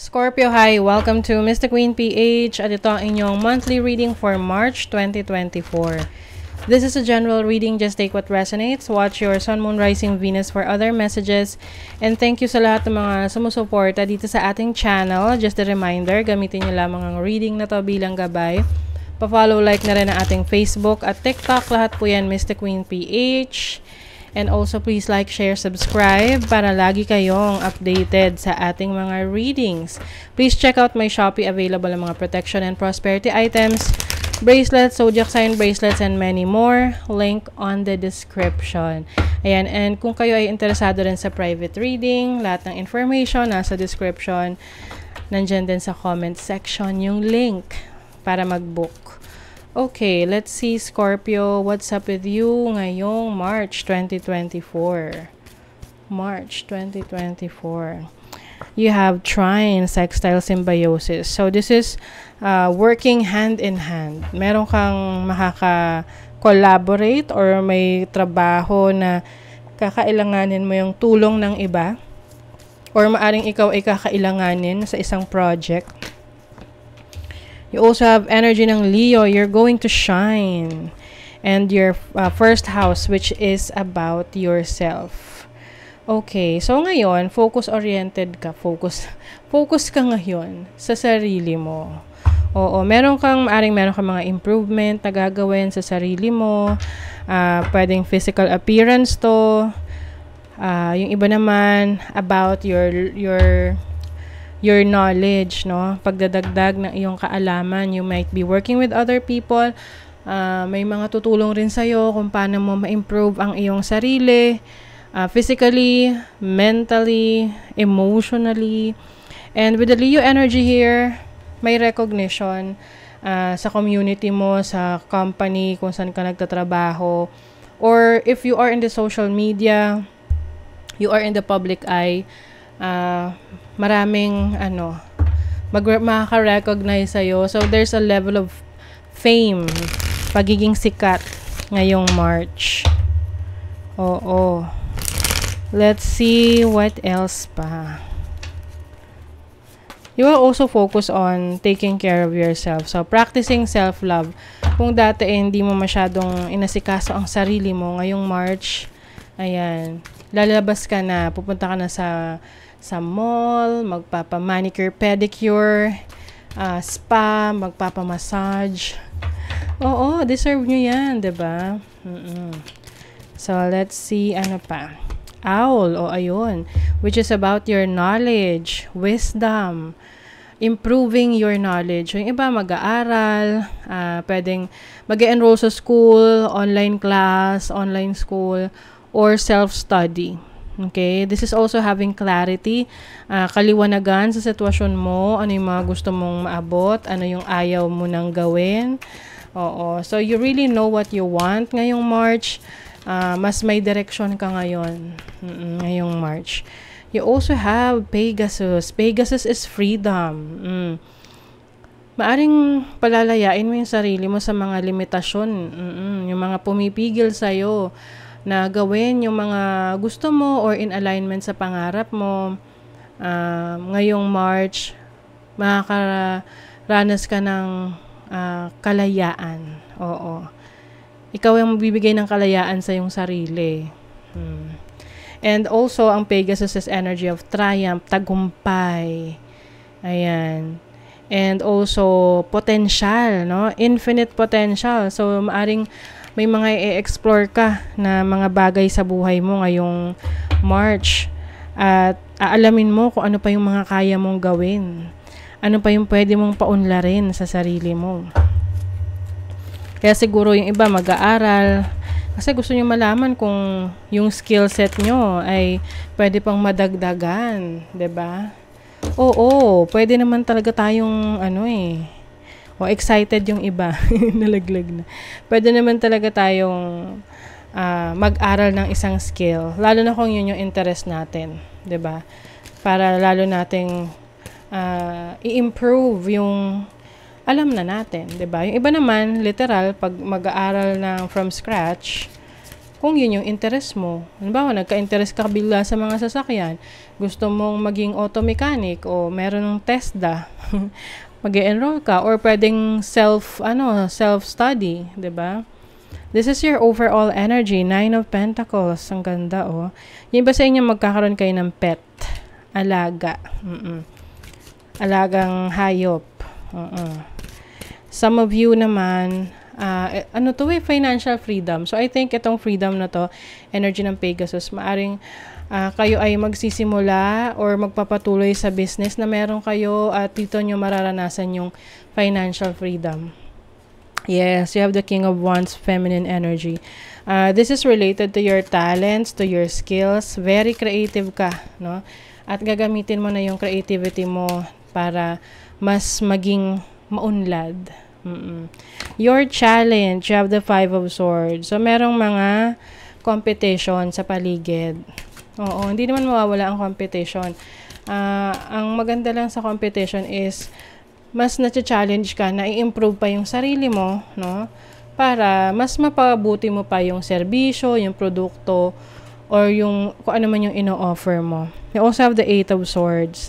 Scorpio, hi! Welcome to Mr. Queen PH at ito ang inyong monthly reading for March 2024. This is a general reading, just take what resonates. Watch your Sun, Moon, Rising, Venus for other messages. And thank you sa lahat ng mga sumusuporta dito sa ating channel. Just a reminder, gamitin nyo lamang ang reading na to bilang gabay. Pa-follow, like na rin ang ating Facebook at TikTok. Lahat po yan, Mr. Queen PH. And also, please like, share, subscribe para lagi kayong updated sa ating mga readings. Please check out my Shopee. Available ang mga protection and prosperity items, bracelets, zodiac sign bracelets, and many more. Link on the description. Ayan, and kung kayo ay interesado rin sa private reading, lahat ng information nasa description. Nandyan din sa comment section yung link para mag-book. Okay, let's see, Scorpio, what's up with you ngayong March 2024? March 2024. You have trine, sextile, symbiosis. So, this is working hand in hand. Meron kang makaka-collaborate or may trabaho na kakailanganin mo yung tulong ng iba. Or maaring ikaw ay kakailanganin sa isang project. You also have energy ng Leo. You're going to shine. And your first house, which is about yourself. Okay. So, ngayon, focus-oriented ka. Focus ka ngayon sa sarili mo. Oo. Meron kang mga improvement na gagawin sa sarili mo. Pwedeng physical appearance to. Yung iba naman, about your knowledge, no? Pagdadagdag ng iyong kaalaman, you might be working with other people. May mga tutulong rin sa'yo kung paano mo ma-improve ang iyong sarili, physically, mentally, emotionally. And with the Leo energy here, may recognition sa community mo, sa company, kung saan ka nagtatrabaho. Or if you are in the social media, you are in the public eye, maraming makaka-recognize sa'yo. So, there's a level of fame, pagiging sikat ngayong March. Oo. Let's see what else pa. You will also focus on taking care of yourself. So, practicing self-love. Kung dati hindi mo masyadong inasikaso ang sarili mo, ngayong March, ayan, lalabas ka na, pupunta ka na sa mall, magpapa-manicure, pedicure, spa, magpapa-massage. Oo, deserve nyo yan, diba? So, let's see, ano pa? Owl, ayun. Which is about your knowledge, wisdom, improving your knowledge. Yung iba, mag-aaral, pwedeng mag-enroll sa school, online class, online school, or self-study. Okay, this is also having clarity, kaliwanagan sa sitwasyon mo, ano yung mga gusto mong maabot, ano yung ayaw mo nang gawin. Oo, so you really know what you want ngayong March. Mas may direction ka ngayon, ngayong March. You also have Pegasus. Pegasus is freedom. Maaring palalayain mo yung sarili mo sa mga limitasyon, yung mga pumipigil sa'yo na gawin yung mga gusto mo or in alignment sa pangarap mo. Ngayong March, makakaranas ka ng kalayaan. Oo. Ikaw yung magbibigay ng kalayaan sa iyong sarili. And also, ang Pegasus is energy of triumph, tagumpay. Ayan. And also, potential, no? Infinite potential. So, maaring may mga i-explore ka na mga bagay sa buhay mo ngayong March. At aalamin mo kung ano pa yung mga kaya mong gawin. Ano pa yung pwede mong paunlarin sa sarili mo. Kaya siguro yung iba mag-aaral. Kasi gusto nyo malaman kung yung skill set nyo ay pwede pang madagdagan. 'Di ba? Oo, pwede naman talaga tayong excited yung iba. Nalaglag na. Pwede naman talaga tayong mag-aral ng isang skill. Lalo na kung yun yung interest natin. 'Di ba? Para lalo nating i-improve yung alam na natin. 'Di ba? Yung iba naman, literal, pag mag-aaral ng from scratch, kung yun yung interest mo. Halimbawa, nagka-interest ka bigla sa mga sasakyan, gusto mong maging auto mechanic o meron ng TESDA, mag-enroll ka or pwedeng self-study, 'di ba? This is your overall energy, 9 of Pentacles. Ang ganda, oh. Yung ba sa inyo magkakaroon kayo ng pet? Alaga. Alagang hayop. Some of you naman, financial freedom. So, I think itong freedom na to, energy ng Pegasus, maaring kayo ay magsisimula or magpapatuloy sa business na meron kayo at dito nyo mararanasan yung financial freedom. Yes, you have the King of Wands, feminine energy. This is related to your talents, to your skills. Very creative ka, no? At gagamitin mo na yung creativity mo para mas maging maunlad. Your challenge, you have the Five of Swords. So, merong mga competition sa paligid. Oo, hindi naman mawawala ang competition. Ang maganda lang sa competition is mas na-challenge ka na i-improve pa yung sarili mo, no? Para mas mapabuti mo pa yung serbisyo, yung produkto, or yung kung ano man yung ino-offer mo. You also have the Eight of Swords.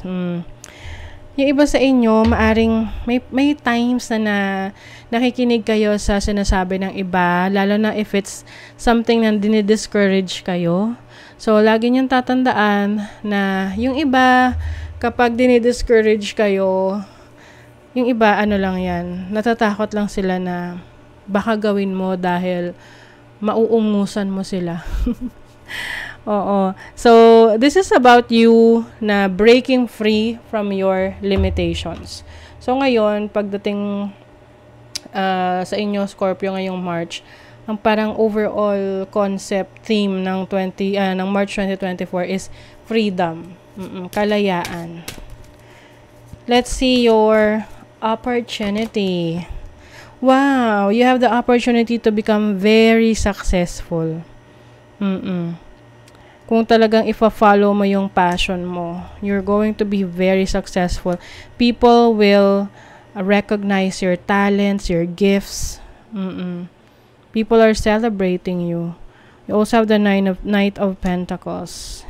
Yung iba sa inyo, maaring may times na nakikinig kayo sa sinasabi ng iba, lalo na if it's something na dinidiscourage kayo. So, lagi niyong tatandaan na yung iba, kapag dinidiscourage kayo, yung iba, ano lang yan, natatakot lang sila na baka gawin mo dahil mauungusan mo sila. Oo. So, this is about you na breaking free from your limitations. So, ngayon, pagdating sa inyo, Scorpio, ngayong March, ang parang overall concept theme ng March 2024 is freedom, kalayaan. Let's see your opportunity. Wow, you have the opportunity to become very successful. Kung talagang ifa-follow mo yung passion mo, you're going to be very successful. People will recognize your talents, your gifts. People are celebrating you. You also have the Knight of Pentacles.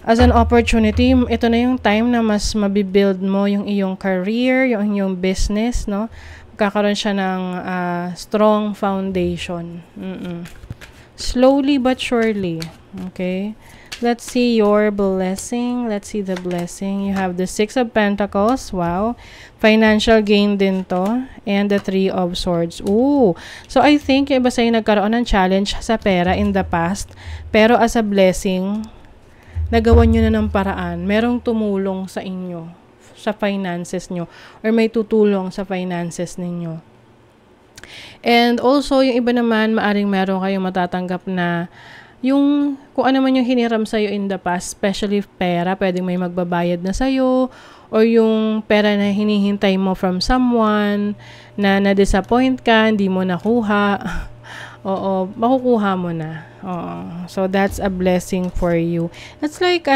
As an opportunity, ito na yung time na mas mabibuild mo yung iyong career, yung iyong business, no? Magkakaroon siya ng strong foundation. Slowly but surely. Okay? Let's see your blessing. Let's see the blessing. You have the Six of Pentacles. Wow. Financial gain din to. And the Three of Swords. Ooh. So, I think yung iba sa'yo nagkaroon ng challenge sa pera in the past. Pero as a blessing, nagawan nyo na ng paraan. Merong tumulong sa inyo, sa finances nyo. Or may tutulong sa finances ninyo. And also, yung iba naman, maaring meron kayong matatanggap na yung kung ano man yung hiniram sa'yo in the past, especially pera, pwedeng may magbabayad na sa'yo, or yung pera na hinihintay mo from someone, na na-disappoint ka, hindi mo nakuha. Oo, makukuha mo na. Oo. So, that's a blessing for you. It's like,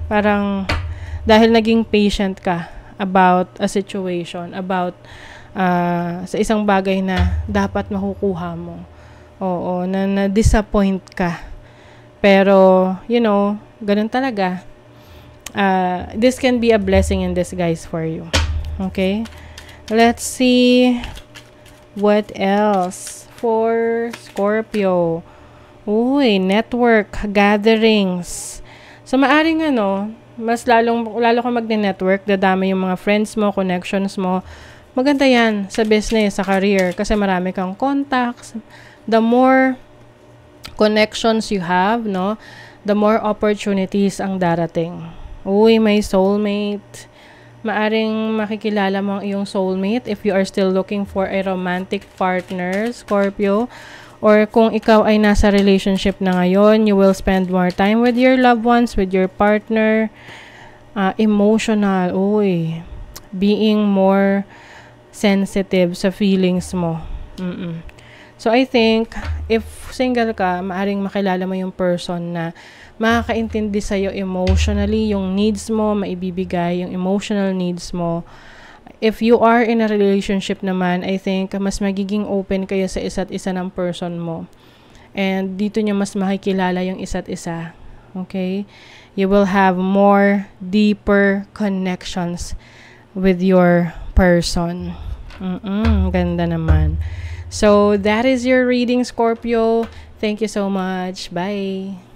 parang, dahil naging patient ka about a situation, about sa isang bagay na dapat makukuha mo. Oo, na-disappoint ka. Pero, ganun talaga. This can be a blessing in disguise for you. Okay? Let's see what else for Scorpio. Uy, network, gatherings. So, maaring mas lalo ka magne-network, dadami yung mga friends mo, connections mo. Maganda yan sa business, sa career, kasi marami kang contacts. The more connections you have, no, the more opportunities ang darating. Uy, may soulmate. Maaring makikilala mo ang iyong soulmate if you are still looking for a romantic partner, Scorpio. Or kung ikaw ay nasa relationship na ngayon, you will spend more time with your loved ones, with your partner. Emotional, uy. Being more sensitive sa feelings mo. So, I think, if single ka, maaring makilala mo yung person na makakaintindi sa'yo emotionally, yung needs mo, maibibigay, yung emotional needs mo. If you are in a relationship naman, I think mas magiging open kayo sa isa't isa ng person mo. And dito nyo mas makikilala yung isa't isa. Okay? You will have more deeper connections with your person. Ganda naman. So, that is your reading, Scorpio. Thank you so much. Bye.